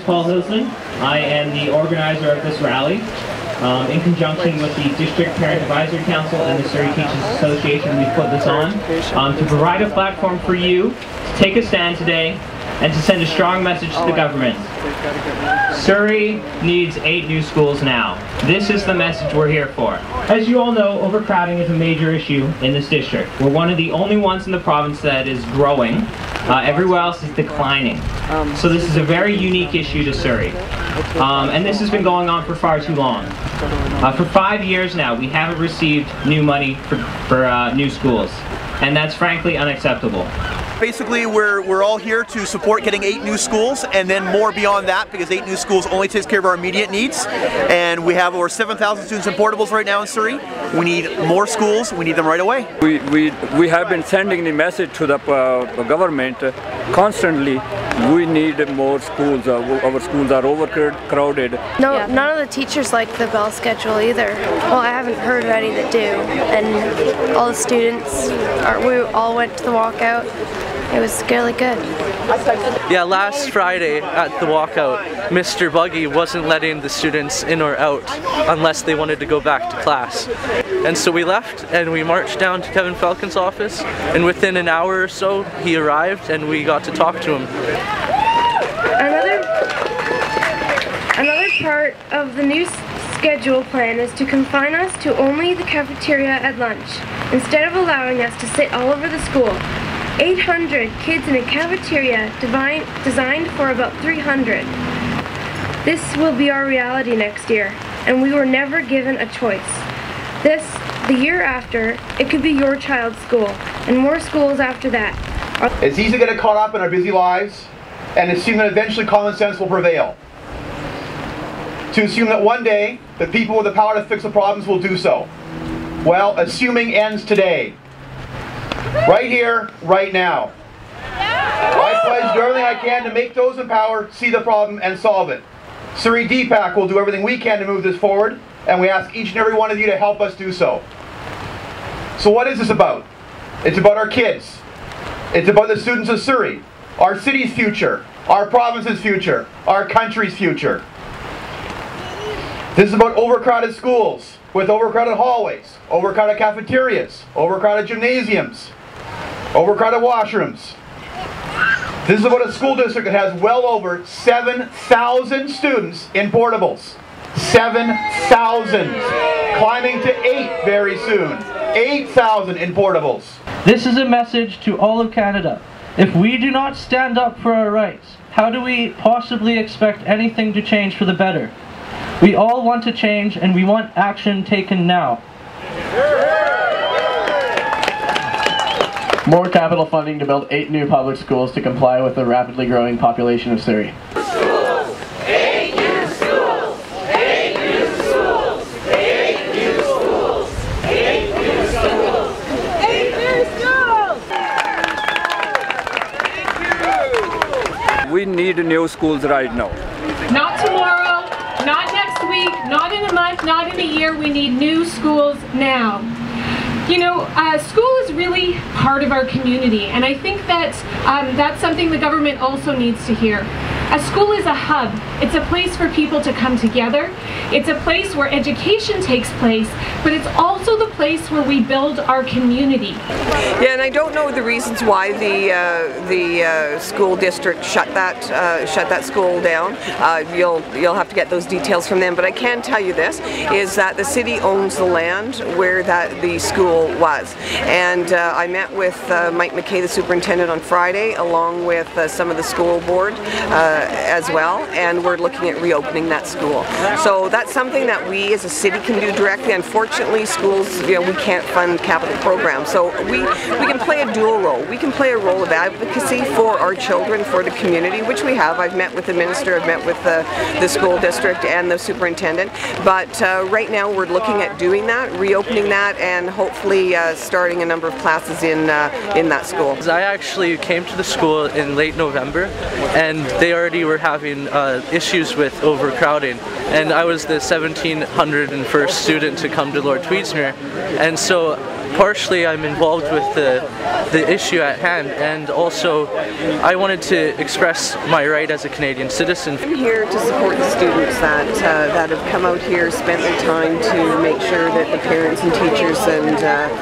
is Paul Hilsman. I am the organizer of this rally. In conjunction with the District Parent Advisory Council and the Surrey Teachers Association, we put this on to provide a platform for you to take a stand today and to send a strong message to the government. Surrey needs 8 new schools now. This is the message we're here for. As you all know, overcrowding is a major issue in this district. We're one of the only ones in the province that is growing. Everywhere else is declining. So this is a very unique issue to Surrey. And this has been going on for far too long. For 5 years now, we haven't received new money for new schools. And that's frankly unacceptable. Basically, we're all here to support getting 8 new schools, and then more beyond that, because 8 new schools only takes care of our immediate needs. And we have over 7,000 students in portables right now in Surrey. We need more schools. We need them right away. We have been sending the message to the government constantly. We need more schools. Our schools are overcrowded. No, none of the teachers like the bell schedule either. Well, I haven't heard of any that do. And all the students, we all went to the walkout. It was really good. Yeah, last Friday at the walkout, Mr. Buggy wasn't letting the students in or out unless they wanted to go back to class. And so we left and we marched down to Kevin Falcon's office, and within an hour or so he arrived and we got to talk to him. Another part of the new schedule plan is to confine us to only the cafeteria at lunch, instead of allowing us to sit all over the school. 800 kids in a cafeteria designed for about 300. This will be our reality next year, and we were never given a choice. The year after, it could be your child's school, and more schools after that. It's easy to get caught up in our busy lives and assume that eventually common sense will prevail. To assume that one day, the people with the power to fix the problems will do so. Well, assuming ends today. Right here, right now. I pledge to do everything I can to make those in power see the problem and solve it. Surrey DPAC will do everything we can to move this forward, and we ask each and every one of you to help us do so. So what is this about? It's about our kids. It's about the students of Surrey, our city's future, our province's future, our country's future. This is about overcrowded schools with overcrowded hallways, overcrowded cafeterias, overcrowded gymnasiums, overcrowded washrooms. This is about a school district that has well over 7,000 students in portables. 7,000! Climbing to 8 very soon. 8,000 in portables. This is a message to all of Canada. If we do not stand up for our rights, how do we possibly expect anything to change for the better? We all want to change, and we want action taken now. More capital funding to build 8 new public schools to comply with the rapidly growing population of Surrey. Schools! 8 new schools! 8 new schools! 8 new schools! 8 new schools! 8 new schools! We need new schools right now. Not tomorrow, not next week, not in a month, not in a year. We need new schools now. You know, school is really part of our community, and I think that that's something the government also needs to hear. A school is a hub. It's a place for people to come together. It's a place where education takes place, but it's also the place where we build our community. Yeah, and I don't know the reasons why the school district shut that school down. You'll have to get those details from them. But I can tell you this: is that the city owns the land where the school was, and I met with Mike McKay, the superintendent, on Friday, along with some of the school board as well, and we're looking at reopening that school. So that's something that we as a city can do directly. Unfortunately, schools, we can't fund capital programs, so we can play a dual role. We can play a role of advocacy for our children, for the community, which we have. I've met with the minister, I've met with the school district and the superintendent, but right now we're looking at doing that, reopening that, and hopefully starting a number of classes in that school. I actually came to the school in late November, and they already were having issues with overcrowding, and I was the 1701st student to come to Lord Tweedsmuir, and so partially I'm involved with the issue at hand, and also I wanted to express my right as a Canadian citizen. I'm here to support the students that have come out here, spent their time to make sure that the parents and teachers and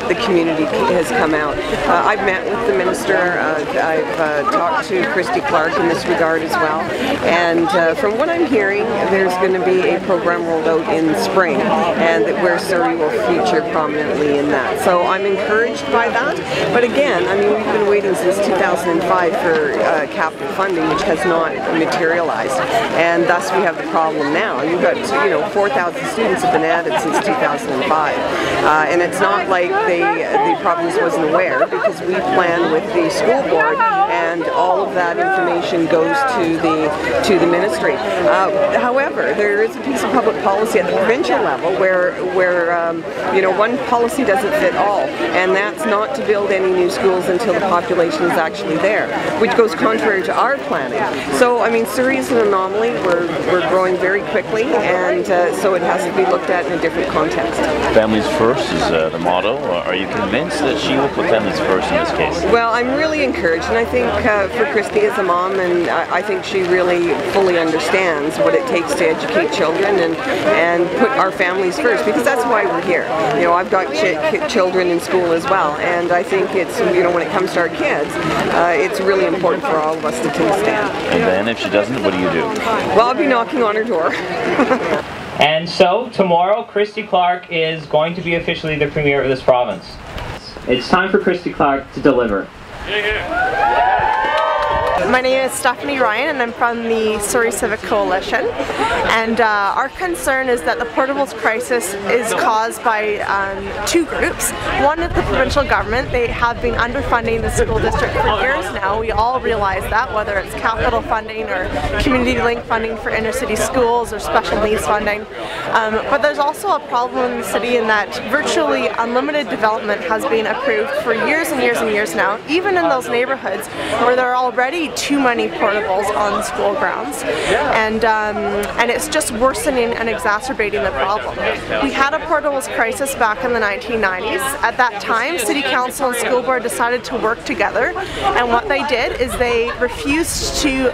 the community has come out. I've met with the minister, I've talked to Christy Clark in this regard as well, and from what I'm hearing, there's going to be a program rolled out in spring, and where Surrey will feature prominently in that. So I'm encouraged by that, but again, I mean, we've been waiting since 2005 for capital funding, which has not materialized, and thus we have the problem now. You've got, 4,000 students have been added since 2005, and it's not like the province wasn't aware, because we plan with the school board, and all of that information goes to the ministry. However, there is a piece of public policy at the provincial level where one policy doesn't fit all, and that's not to build any new schools until the population is actually there, which goes contrary to our planning. So, I mean, Surrey is an anomaly. We're growing very quickly, and so it has to be looked at in a different context. Families first is the motto. Are you convinced that she will put families first in this case? Well, I'm really encouraged, and I think for Christy as a mom, and I think she really fully understands what it takes to educate children and put our families first, because that's why we're here. I've got children in school as well, and I think it's, when it comes to our kids, it's really important for all of us to take a stand. And then if she doesn't, what do you do? Well, I'll be knocking on her door. And so, tomorrow, Christy Clark is going to be officially the Premier of this province. It's time for Christy Clark to deliver. My name is Stephanie Ryan, and I'm from the Surrey Civic Coalition, and our concern is that the portables crisis is caused by two groups. One is the provincial government. They have been underfunding the school district for years now. We all realize that, whether it's capital funding or community link funding for inner city schools or special needs funding. But there's also a problem in the city in that virtually unlimited development has been approved for years and years and years now, even in those neighborhoods where there are already too many portables on school grounds, and it's just worsening and exacerbating the problem. We had a portables crisis back in the 1990s. At that time, City Council and School Board decided to work together, and what they did is they refused to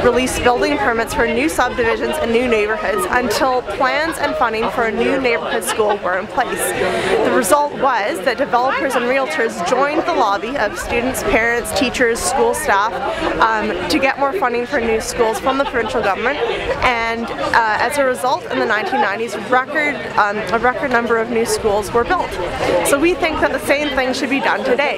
release building permits for new subdivisions and new neighborhoods until plans and funding for a new neighborhood school were in place. The result was that developers and realtors joined the lobby of students, parents, teachers, school staff to get more funding for new schools from the provincial government, and as a result, in the 1990s, a record number of new schools were built. So we think that the same thing should be done today.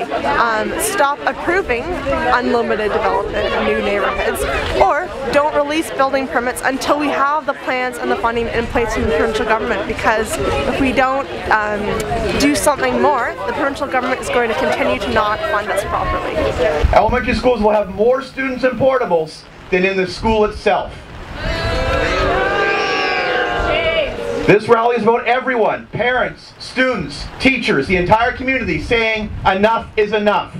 Stop approving unlimited development in new neighborhoods, or don't release building permits until we have the plans and the funding in place from the provincial government, because if we don't do something more, the provincial government is going to continue to not fund us properly. Elementary schools will have more students in portables than in the school itself. This rally is about everyone, parents, students, teachers, the entire community saying enough is enough.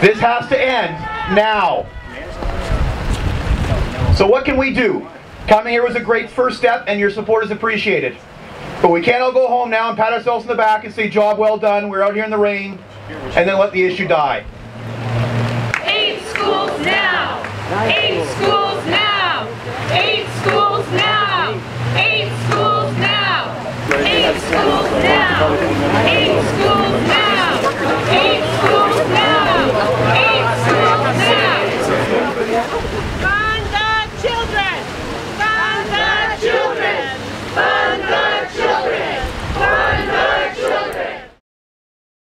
This has to end now. So what can we do? Coming here was a great first step, and your support is appreciated. But we can't all go home now and pat ourselves on the back and say job well done, we're out here in the rain, and then let the issue die.